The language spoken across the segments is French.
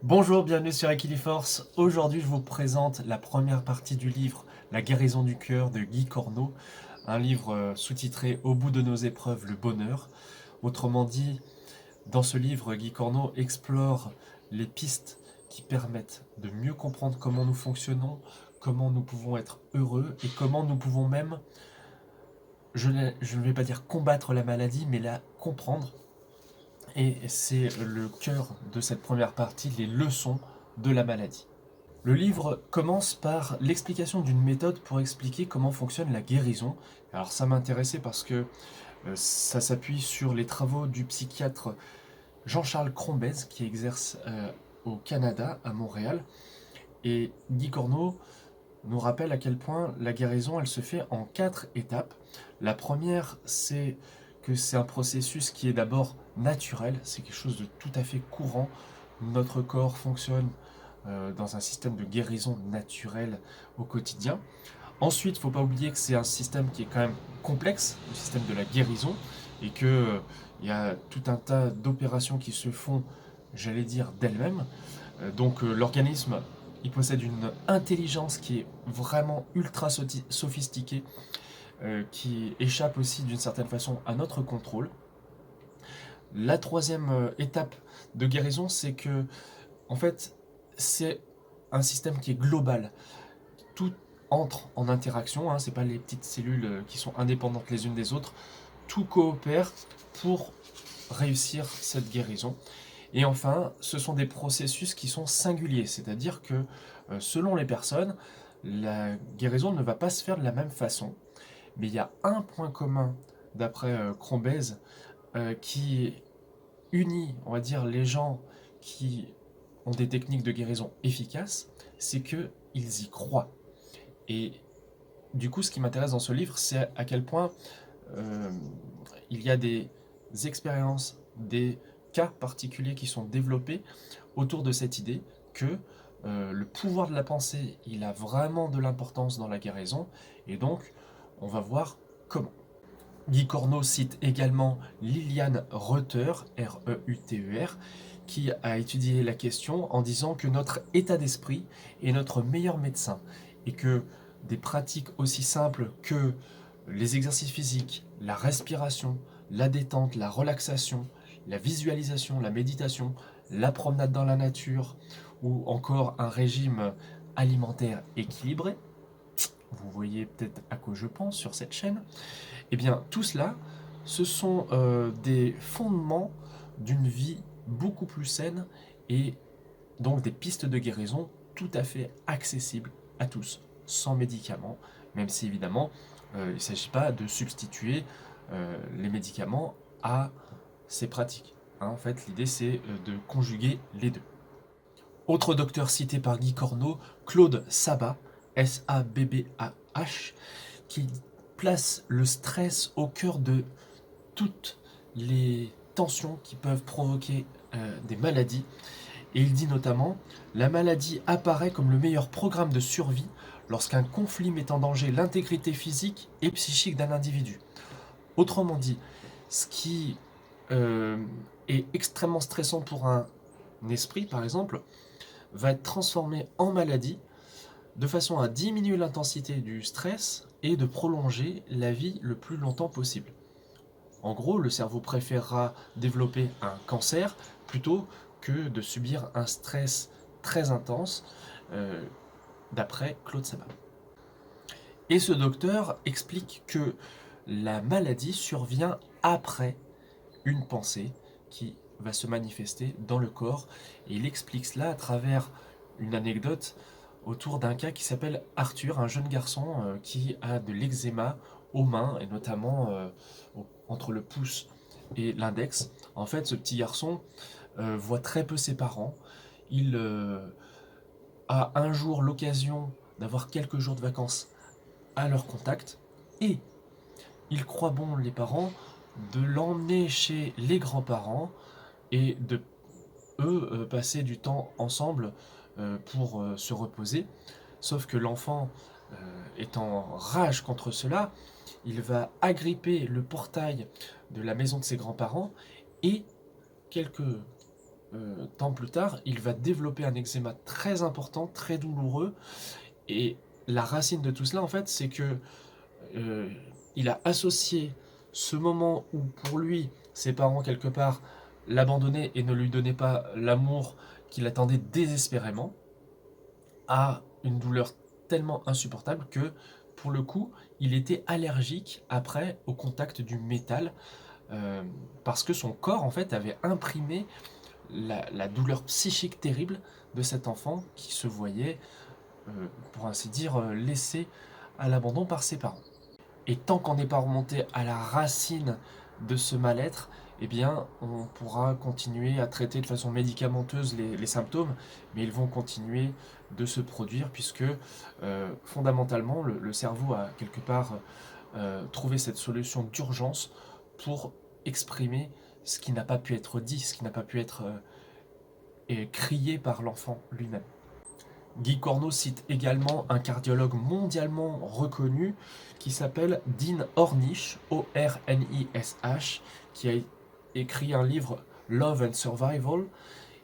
Bonjour, bienvenue sur Equiliforce. Aujourd'hui, je vous présente la première partie du livre La guérison du cœur de Guy Corneau, un livre sous-titré Au bout de nos épreuves, le bonheur. Autrement dit, dans ce livre, Guy Corneau explore les pistes qui permettent de mieux comprendre comment nous fonctionnons, comment nous pouvons être heureux et comment nous pouvons même, je ne vais pas dire combattre la maladie, mais la comprendre. Et c'est le cœur de cette première partie, les leçons de la maladie. Le livre commence par l'explication d'une méthode pour expliquer comment fonctionne la guérison. Alors ça m'intéressait parce que ça s'appuie sur les travaux du psychiatre Jean-Charles Crombez qui exerce au Canada, à Montréal. Et Guy Corneau nous rappelle à quel point la guérison, elle se fait en 4 étapes. La première, c'est que c'est un processus qui est d'abord naturel, c'est quelque chose de tout à fait courant. Notre corps fonctionne dans un système de guérison naturelle au quotidien. Ensuite, il ne faut pas oublier que c'est un système qui est quand même complexe, le système de la guérison, et qu'il y a tout un tas d'opérations qui se font, j'allais dire, d'elles-mêmes. Donc l'organisme, il possède une intelligence qui est vraiment ultra sophistiquée, qui échappe aussi d'une certaine façon à notre contrôle. La troisième étape de guérison, c'est que, en fait, c'est un système qui est global. Tout entre en interaction, hein, c'est pas les petites cellules qui sont indépendantes les unes des autres. Tout coopère pour réussir cette guérison. Et enfin, ce sont des processus qui sont singuliers, c'est-à-dire que selon les personnes, la guérison ne va pas se faire de la même façon. Mais il y a un point commun, d'après Crombez, qui unit, on va dire, les gens qui ont des techniques de guérison efficaces, c'est qu'ils y croient. Et du coup, ce qui m'intéresse dans ce livre, c'est à quel point euh, il y a des expériences, des cas particuliers qui sont développés autour de cette idée que le pouvoir de la pensée, il a vraiment de l'importance dans la guérison, et donc on va voir comment. Guy Corneau cite également Liliane Reuter, R-E-U-T-E-R, qui a étudié la question en disant que notre état d'esprit est notre meilleur médecin et que des pratiques aussi simples que les exercices physiques, la respiration, la détente, la relaxation, la visualisation, la méditation, la promenade dans la nature ou encore un régime alimentaire équilibré, vous voyez peut-être à quoi je pense sur cette chaîne, eh bien, tout cela, ce sont des fondements d'une vie beaucoup plus saine et donc des pistes de guérison tout à fait accessibles à tous, sans médicaments, même si évidemment, il ne s'agit pas de substituer les médicaments à ces pratiques. Hein, en fait, l'idée, c'est de conjuguer les deux. Autre docteur cité par Guy Corneau, Claude Sabat, S-A-B-B-A-H, qui place le stress au cœur de toutes les tensions qui peuvent provoquer des maladies. Et il dit notamment, la maladie apparaît comme le meilleur programme de survie lorsqu'un conflit met en danger l'intégrité physique et psychique d'un individu. Autrement dit, ce qui euh, est extrêmement stressant pour un esprit, par exemple, va être transformé en maladie de façon à diminuer l'intensité du stress et de prolonger la vie le plus longtemps possible. En gros, le cerveau préférera développer un cancer plutôt que de subir un stress très intense, euh, d'après Claude Sabat. Et ce docteur explique que la maladie survient après une pensée qui va se manifester dans le corps. Et il explique cela à travers une anecdote autour d'un cas qui s'appelle Arthur, un jeune garçon qui a de l'eczéma aux mains, et notamment entre le pouce et l'index. En fait, ce petit garçon voit très peu ses parents. Il a un jour l'occasion d'avoir quelques jours de vacances à leur contact, et il croit bon, les parents, de l'emmener chez les grands-parents et de passer du temps ensemble pour se reposer. Sauf que l'enfant est en rage contre cela, il va agripper le portail de la maison de ses grands-parents et quelques temps plus tard, il va développer un eczéma très important, très douloureux. Et la racine de tout cela, en fait, c'est que euh, il a associé ce moment où, pour lui, ses parents, quelque part, l'abandonnaient et ne lui donnaient pas l'amour qu'il attendait désespérément, à une douleur tellement insupportable que, pour le coup, il était allergique après au contact du métal, euh, parce que son corps, en fait, avait imprimé la douleur psychique terrible de cet enfant qui se voyait, pour ainsi dire, laissé à l'abandon par ses parents. Et tant qu'on n'est pas remonté à la racine de ce mal-être, eh bien, on pourra continuer à traiter de façon médicamenteuse les symptômes, mais ils vont continuer de se produire puisque fondamentalement, le cerveau a quelque part trouvé cette solution d'urgence pour exprimer ce qui n'a pas pu être dit, ce qui n'a pas pu être crié par l'enfant lui-même. Guy Corneau cite également un cardiologue mondialement reconnu qui s'appelle Dean Ornish, O-R-N-I-S-H, qui a écrit un livre Love and Survival.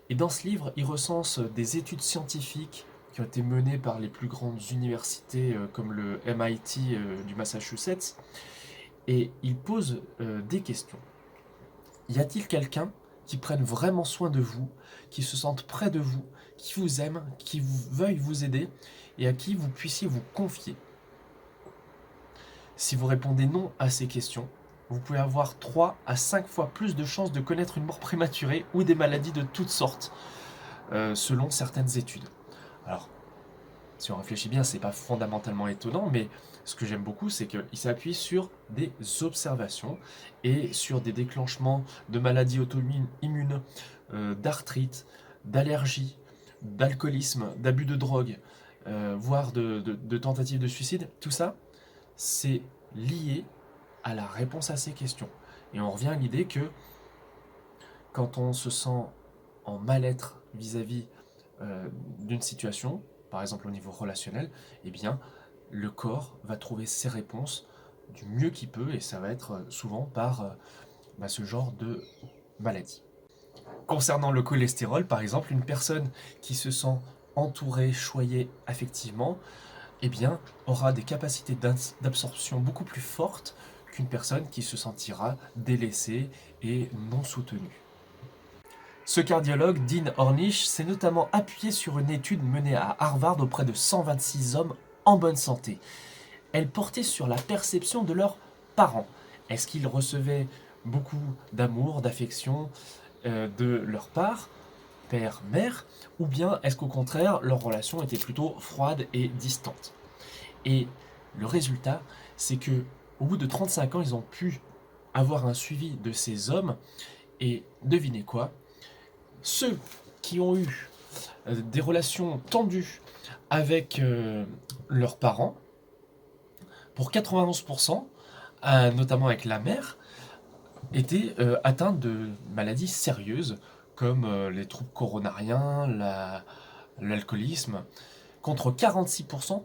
Et dans ce livre, il recense des études scientifiques qui ont été menées par les plus grandes universités comme le MIT du Massachusetts. Et il pose des questions. Y a-t-il quelqu'un qui prenne vraiment soin de vous, qui se sente près de vous, qui vous aime, qui veuille vous aider et à qui vous puissiez vous confier? Si vous répondez non à ces questions, vous pouvez avoir 3 à 5 fois plus de chances de connaître une mort prématurée ou des maladies de toutes sortes, selon certaines études. Alors, si on réfléchit bien, c'est pas fondamentalement étonnant, mais ce que j'aime beaucoup, c'est qu'il s'appuie sur des observations et sur des déclenchements de maladies auto-immunes, d'arthrite, d'allergie, d'alcoolisme, d'abus de drogue, voire de tentatives de suicide. Tout ça, c'est lié à la réponse à ces questions. Et on revient à l'idée que quand on se sent en mal-être vis-à-vis d'une situation, par exemple au niveau relationnel, eh bien, le corps va trouver ses réponses du mieux qu'il peut, et ça va être souvent par ce genre de maladie. Concernant le cholestérol, par exemple, une personne qui se sent entourée, choyée affectivement, eh bien, aura des capacités d'absorption beaucoup plus fortes qu'une personne qui se sentira délaissée et non soutenue. Ce cardiologue, Dean Ornish, s'est notamment appuyé sur une étude menée à Harvard auprès de 126 hommes en bonne santé. Elle portait sur la perception de leurs parents. Est-ce qu'ils recevaient beaucoup d'amour, d'affection de leur part, père, mère, ou bien est-ce qu'au contraire, leur relation était plutôt froide et distante? Et le résultat, c'est que au bout de 35 ans, ils ont pu avoir un suivi de ces hommes, et devinez quoi? Ceux qui ont eu des relations tendues avec leurs parents, pour 91%, notamment avec la mère, étaient atteints de maladies sérieuses comme les troubles coronariens, l'alcoolisme, contre 46%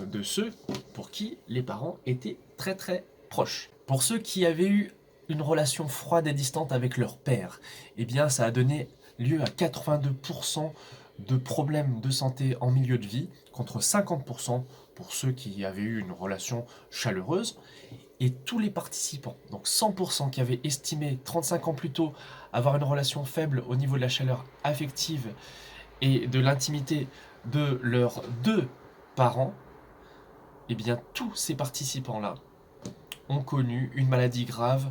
de ceux pour qui les parents étaient très très proches. Pour ceux qui avaient eu une relation froide et distante avec leur père, eh bien ça a donné lieu à 82% de problèmes de santé en milieu de vie, contre 50% pour ceux qui avaient eu une relation chaleureuse. Et tous les participants, donc 100% qui avaient estimé 35 ans plus tôt avoir une relation faible au niveau de la chaleur affective et de l'intimité de leurs deux parents, eh bien tous ces participants-là ont connu une maladie grave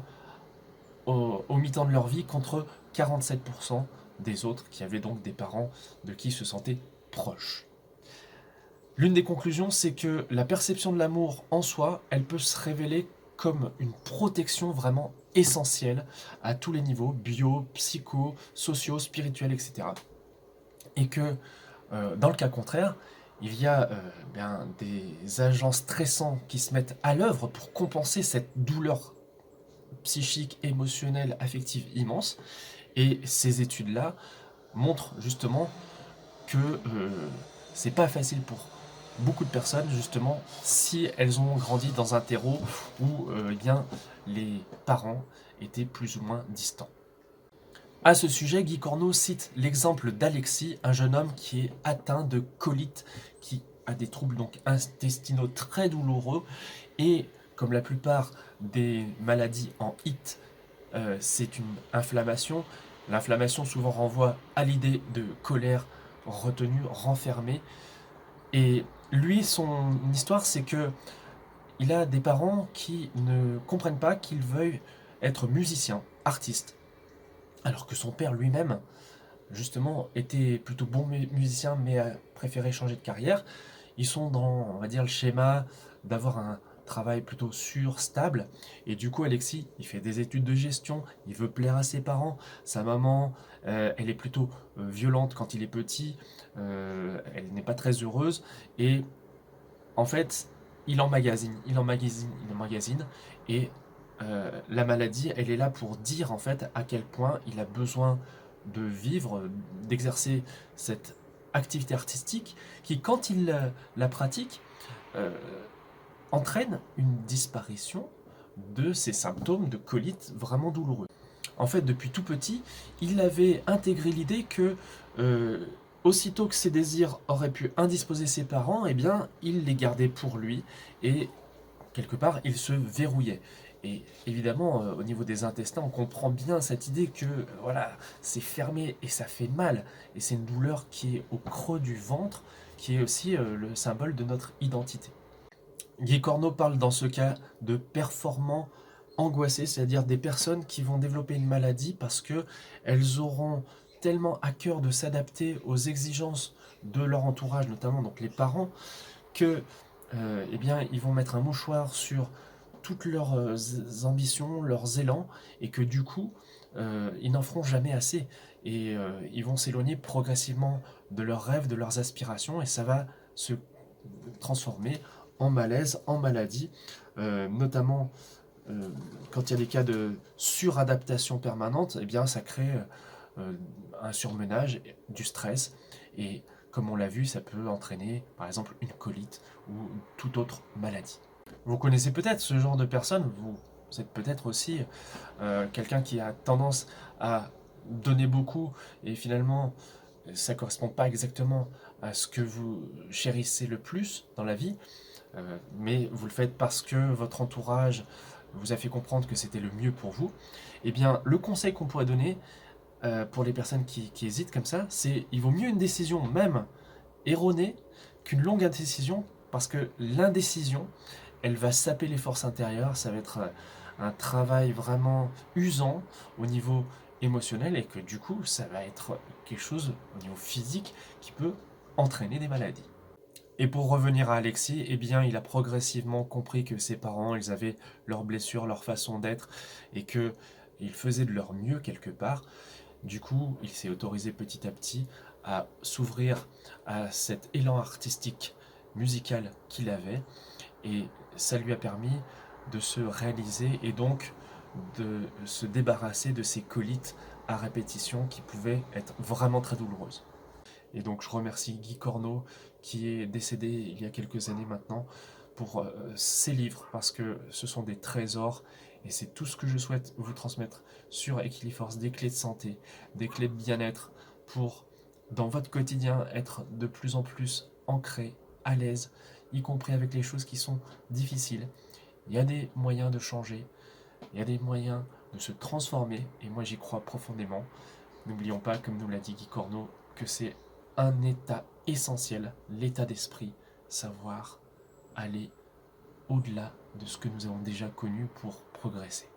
au mi-temps de leur vie, contre 47% des autres qui avaient donc des parents de qui ils se sentaient proches. L'une des conclusions, c'est que la perception de l'amour en soi, elle peut se révéler comme une protection vraiment essentielle à tous les niveaux, bio, psycho, sociaux, spirituels, etc. Et que dans le cas contraire, il y a des agents stressants qui se mettent à l'œuvre pour compenser cette douleur psychique, émotionnelle, affective immense. Et ces études-là montrent justement que c'est pas facile pour beaucoup de personnes, justement, si elles ont grandi dans un terreau où eh bien, les parents étaient plus ou moins distants. À ce sujet, Guy Corneau cite l'exemple d'Alexis, un jeune homme qui est atteint de colite, qui a des troubles donc intestinaux très douloureux et comme la plupart des maladies en IT, c'est une inflammation. L'inflammation souvent renvoie à l'idée de colère retenue, renfermée. Et lui, son histoire, c'est que il a des parents qui ne comprennent pas qu'il veuille être musicien, artiste, alors que son père lui-même, justement, était plutôt bon musicien, mais a préféré changer de carrière. Ils sont dans, on va dire, le schéma d'avoir un travail plutôt sûr, stable. Et du coup, Alexis, il fait des études de gestion, il veut plaire à ses parents. Sa maman, elle est plutôt violente quand il est petit, elle n'est pas très heureuse. Et en fait, il emmagasine. Et la maladie, elle est là pour dire en fait à quel point il a besoin de vivre, d'exercer cette activité artistique qui, quand il la pratique, euh, entraîne une disparition de ces symptômes de colite vraiment douloureux. En fait, depuis tout petit, il avait intégré l'idée que aussitôt que ses désirs auraient pu indisposer ses parents, eh bien, il les gardait pour lui et quelque part, il se verrouillait. Et évidemment, au niveau des intestins, on comprend bien cette idée que voilà, c'est fermé et ça fait mal. Et c'est une douleur qui est au creux du ventre, qui est aussi le symbole de notre identité. Guy Corneau parle dans ce cas de performants angoissés, c'est-à-dire des personnes qui vont développer une maladie parce que elles auront tellement à cœur de s'adapter aux exigences de leur entourage, notamment donc les parents, que eh bien, ils vont mettre un mouchoir sur toutes leurs ambitions, leurs élans, et que du coup, ils n'en feront jamais assez. Et ils vont s'éloigner progressivement de leurs rêves, de leurs aspirations, et ça va se transformer en malaise, en maladie, notamment quand il y a des cas de suradaptation permanente, eh bien, ça crée un surmenage, du stress, et comme on l'a vu, ça peut entraîner par exemple une colite ou toute autre maladie. Vous connaissez peut-être ce genre de personne, vous êtes peut-être aussi quelqu'un qui a tendance à donner beaucoup et finalement ça ne correspond pas exactement à ce que vous chérissez le plus dans la vie, mais vous le faites parce que votre entourage vous a fait comprendre que c'était le mieux pour vous. Eh bien, le conseil qu'on pourrait donner pour les personnes qui hésitent comme ça, c'est il vaut mieux une décision même erronée qu'une longue indécision, parce que l'indécision, elle va saper les forces intérieures, ça va être un travail vraiment usant au niveau émotionnel et que du coup, ça va être quelque chose au niveau physique qui peut entraîner des maladies. Et pour revenir à Alexis, eh bien, il a progressivement compris que ses parents, ils avaient leurs blessures, leur façon d'être, et que ils faisaient de leur mieux quelque part. Du coup, il s'est autorisé petit à petit à s'ouvrir à cet élan artistique, musical qu'il avait, et ça lui a permis de se réaliser et donc de se débarrasser de ces colites à répétition qui pouvaient être vraiment très douloureuses. Et donc je remercie Guy Corneau qui est décédé il y a quelques années maintenant pour ses livres parce que ce sont des trésors et c'est tout ce que je souhaite vous transmettre sur Equiliforce, des clés de santé, des clés de bien-être pour dans votre quotidien être de plus en plus ancré, à l'aise, y compris avec les choses qui sont difficiles. Il y a des moyens de changer, il y a des moyens de se transformer et moi j'y crois profondément. N'oublions pas, comme nous l'a dit Guy Corneau, que c'est un état essentiel, l'état d'esprit, savoir aller au-delà de ce que nous avons déjà connu pour progresser.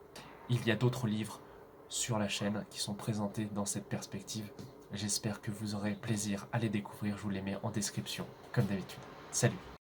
Il y a d'autres livres sur la chaîne qui sont présentés dans cette perspective. J'espère que vous aurez plaisir à les découvrir, je vous les mets en description, comme d'habitude. Salut!